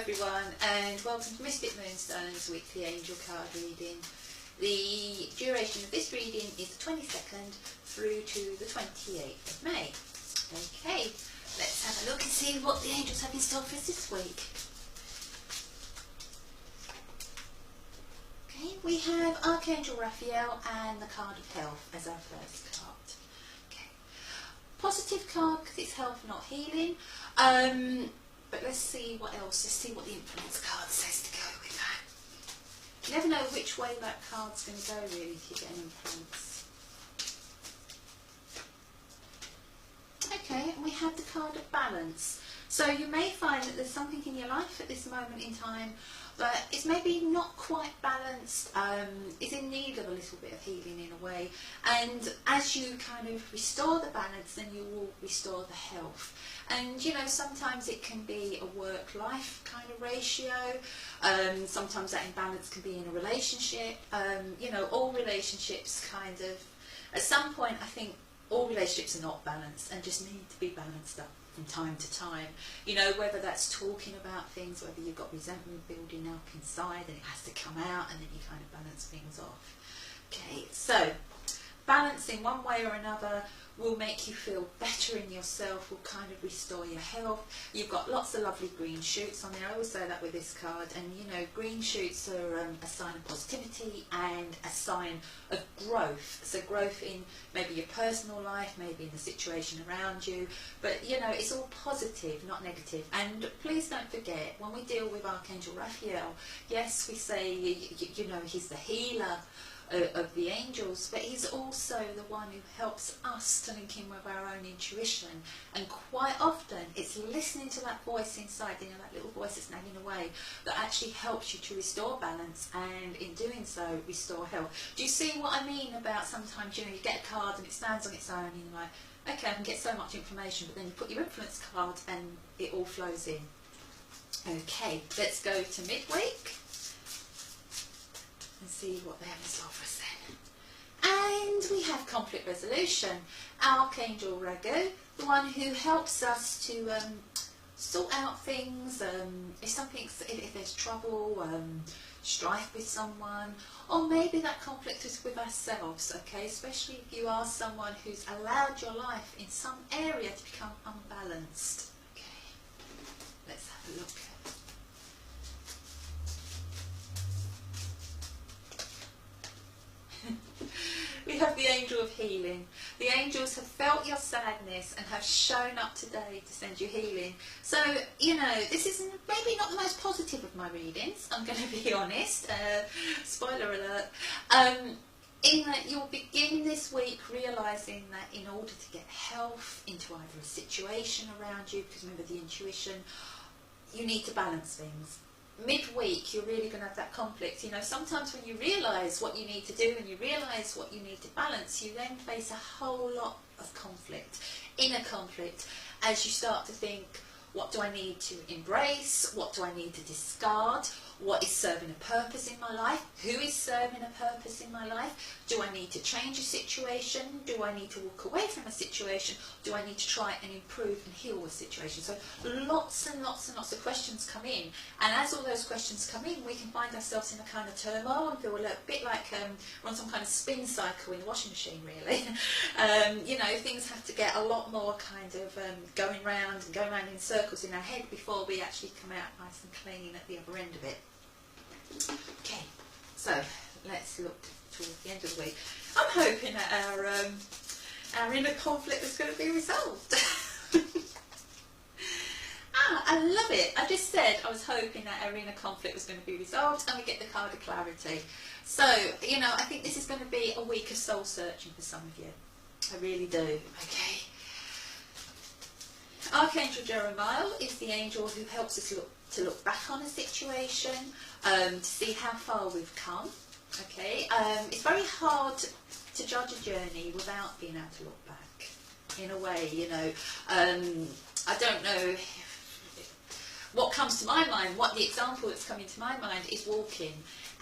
everyone, and welcome to Mystic Moonstone's weekly angel card reading. The duration of this reading is the 22nd through to the 28th of May. Okay, let's have a look and see what the angels have in store for us this week. Okay, we have Archangel Raphael and the card of health as our first card. Okay, positive card because it's health, not healing. But let's see what else. Let's see what the influence card says to go with that. You never know which way that card's going to go really if you get an influence. Okay, and we have the card of balance. So you may find that there's something in your life at this moment in time that is maybe not quite balanced, is in need of a little bit of healing in a way. And as you kind of restore the balance, then you will restore the health. And you know, sometimes it can be a work-life kind of ratio. Sometimes that imbalance can be in a relationship. You know, all relationships kind of, at some point I think all relationships are not balanced and just need to be balanced up from time to time. You know, whether that's talking about things, whether you've got resentment building up inside and it has to come out, and then you kind of balance things off. Okay, so balancing one way or another will make you feel better in yourself, will kind of restore your health. You've got lots of lovely green shoots on there. I always say that with this card. And you know, green shoots are a sign of positivity and a sign of growth. So growth in maybe your personal life, maybe in the situation around you. But you know, it's all positive, not negative. And please don't forget, when we deal with Archangel Raphael, yes, we say, you know, he's the healer of the angels, but he's also the one who helps us to link in with our own intuition. And quite often it's listening to that voice inside, you know, that little voice that's nagging away, that actually helps you to restore balance, and in doing so restore health. Do you see what I mean about sometimes, you know, you get a card and it stands on its own and you're like, okay, I can get so much information, but then you put your influence card and it all flows in. Okay, let's go to midweek and see what they have in store for us then. And we have conflict resolution. Archangel Ragu, the one who helps us to sort out things, if there's trouble, strife with someone, or maybe that conflict is with ourselves, okay, especially if you are someone who's allowed your life in some area to become unbalanced. Okay, let's have a look. We have the angel of healing. The angels have felt your sadness and have shown up today to send you healing. So, you know, this is maybe not the most positive of my readings, I'm going to be honest. Spoiler alert. In that you'll begin this week realising that in order to get health into either a situation around you, because remember the intuition, you need to balance things. Midweek you're really going to have that conflict. You know, sometimes when you realise what you need to do and you realise what you need to balance, you then face a whole lot of conflict, inner conflict, as you start to think, what do I need to embrace, what do I need to discard, what is serving a purpose in my life, who is serving a purpose in my life, do I need to change a situation, do I need to walk away from a situation, do I need to try and improve and heal a situation. So lots and lots and lots of questions come in, and as all those questions come in, we can find ourselves in a kind of turmoil and feel a little bit like we're on some kind of spin cycle in the washing machine really. You know, things have to get a lot more kind of going round in circles in our head before we actually come out nice and clean at the other end of it. Okay, so let's look towards the end of the week. I'm hoping that our inner conflict is going to be resolved. I love it. I just said I was hoping that our inner conflict was going to be resolved, and we get the card of clarity. So, you know, I think this is going to be a week of soul searching for some of you. I really do. Okay. Archangel Jeremiah is the angel who helps us to look back on a situation, to see how far we've come. Okay, it's very hard to judge a journey without being able to look back, in a way, you know. I don't know what comes to my mind. What the example that's coming to my mind is walking.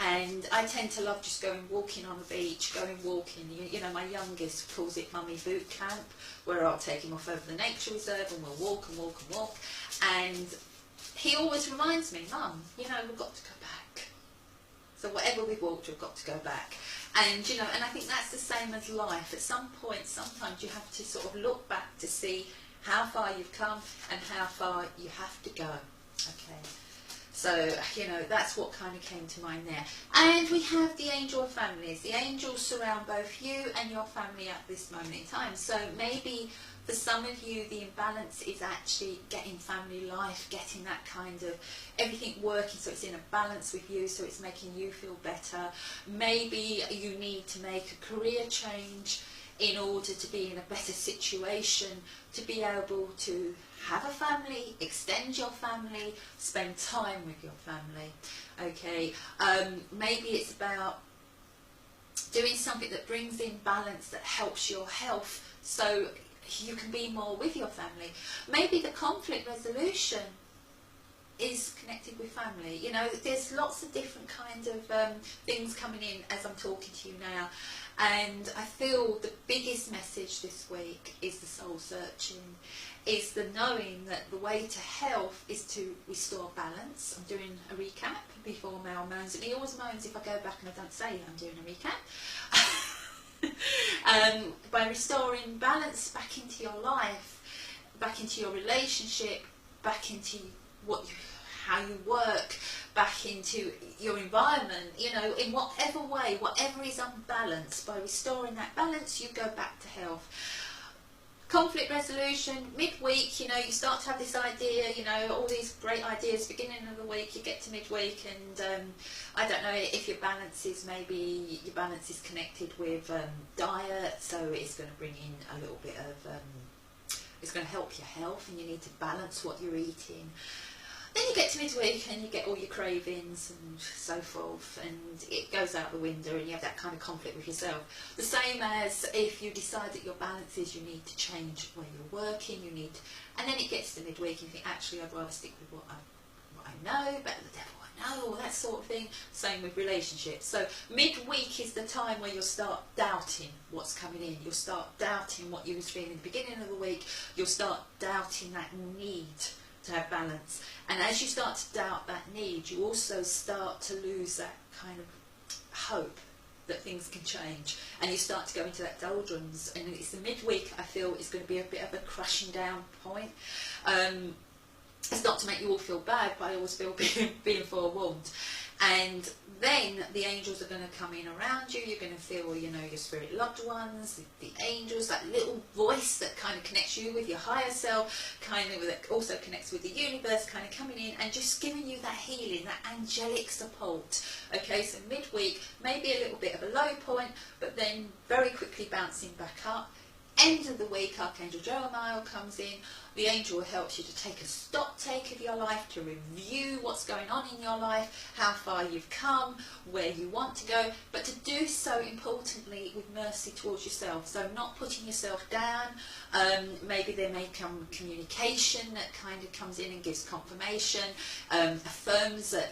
And I tend to love just going walking on the beach, going walking. You know, my youngest calls it Mummy Boot Camp, where I'll take him off over the nature reserve and we'll walk and walk and walk. And he always reminds me, Mum, you know, we've got to go back. So whatever we've walked, we've got to go back. And, you know, and I think that's the same as life. At some point, sometimes you have to sort of look back to see how far you've come and how far you have to go. Okay. So, you know, that's what kind of came to mind there. And we have the angel of families. The angels surround both you and your family at this moment in time. So maybe for some of you, the imbalance is actually getting family life, getting that kind of everything working so it's in a balance with you, so it's making you feel better. Maybe you need to make a career change in order to be in a better situation, to be able to have a family, extend your family, spend time with your family. Okay, maybe it's about doing something that brings in balance, that helps your health, so you can be more with your family. Maybe the conflict resolution is connected with family. You know, there's lots of different kinds of things coming in as I'm talking to you now. And I feel the biggest message this week is the soul searching, is the knowing that the way to health is to restore balance. I'm doing a recap before Mal moans at me. He always moans if I go back and I don't say I'm doing a recap. By restoring balance back into your life, back into your relationship, back into how you work, back into your environment, you know, in whatever way, whatever is unbalanced, by restoring that balance, you go back to health. Conflict resolution, midweek, you know, you start to have this idea, you know, all these great ideas, beginning of the week, you get to midweek and I don't know if your balance is, maybe your balance is connected with diet, so it's going to bring in a little bit of, it's going to help your health and you need to balance what you're eating. Then you get to midweek and you get all your cravings and so forth, and it goes out the window and you have that kind of conflict with yourself. The same as if you decide that your balance is you need to change where you're working, you need to, and then it gets to midweek and you think, actually I'd rather stick with what I know, better the devil I know, all that sort of thing. Same with relationships. So midweek is the time where you'll start doubting what's coming in. You'll start doubting what you was feeling at the beginning of the week. You'll start doubting that need to have balance, and as you start to doubt that need, you also start to lose that kind of hope that things can change, and you start to go into that doldrums. And it's the midweek, I feel, is going to be a bit of a crashing down point. It's not to make you all feel bad, but I always feel being forewarned. And then the angels are going to come in around you. You're going to feel, you know, your spirit loved ones, the angels, that little voice that kind of connects you with your higher self, kind of that also connects with the universe, kind of coming in and just giving you that healing, that angelic support. Okay, so midweek, maybe a little bit of a low point, but then very quickly bouncing back up. End of the week, Archangel Jeremiah comes in. The angel helps you to take a stock take of your life, to review what's going on in your life, how far you've come, where you want to go, but to do so importantly with mercy towards yourself. So not putting yourself down. Maybe there may come communication that kind of comes in and gives confirmation, affirms that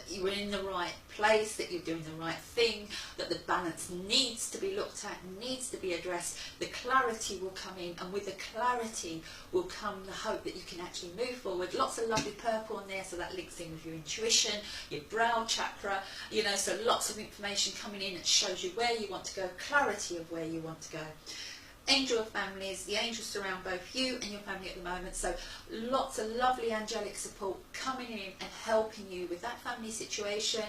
you're in the right place, that you're doing the right thing, that the balance needs to be looked at, needs to be addressed. The clarity will come in, and with the clarity will come the hope that you can actually move forward. Lots of lovely purple on there, so that links in with your intuition, your brow chakra, you know, so lots of information coming in that shows you where you want to go, clarity of where you want to go. Angel of families, the angels surround both you and your family at the moment, so lots of lovely angelic support coming in and helping you with that family situation,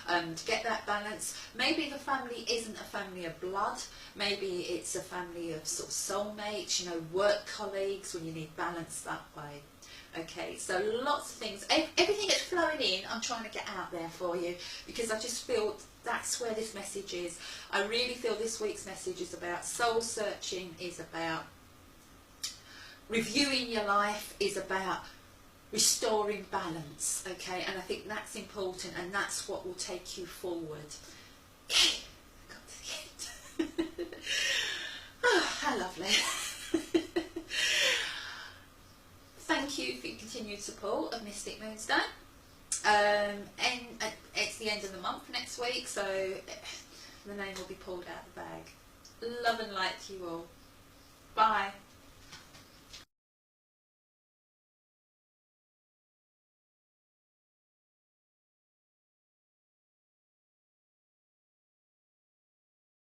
to get that balance. Maybe the family isn't a family of blood, maybe it's a family of sort of soulmates, you know, work colleagues, when you need balance that way. Okay, so lots of things, everything that's flowing in, I'm trying to get out there for you, because I just feel that's where this message is. I really feel this week's message is about soul searching, is about reviewing your life, is about restoring balance, okay, and I think that's important, and that's what will take you forward. Okay, I got to the end. Oh, how lovely. Thank you for your continued support of Mystic Moonstone. And it's the end of the month next week, so the name will be pulled out of the bag. Love and light to you all. Bye.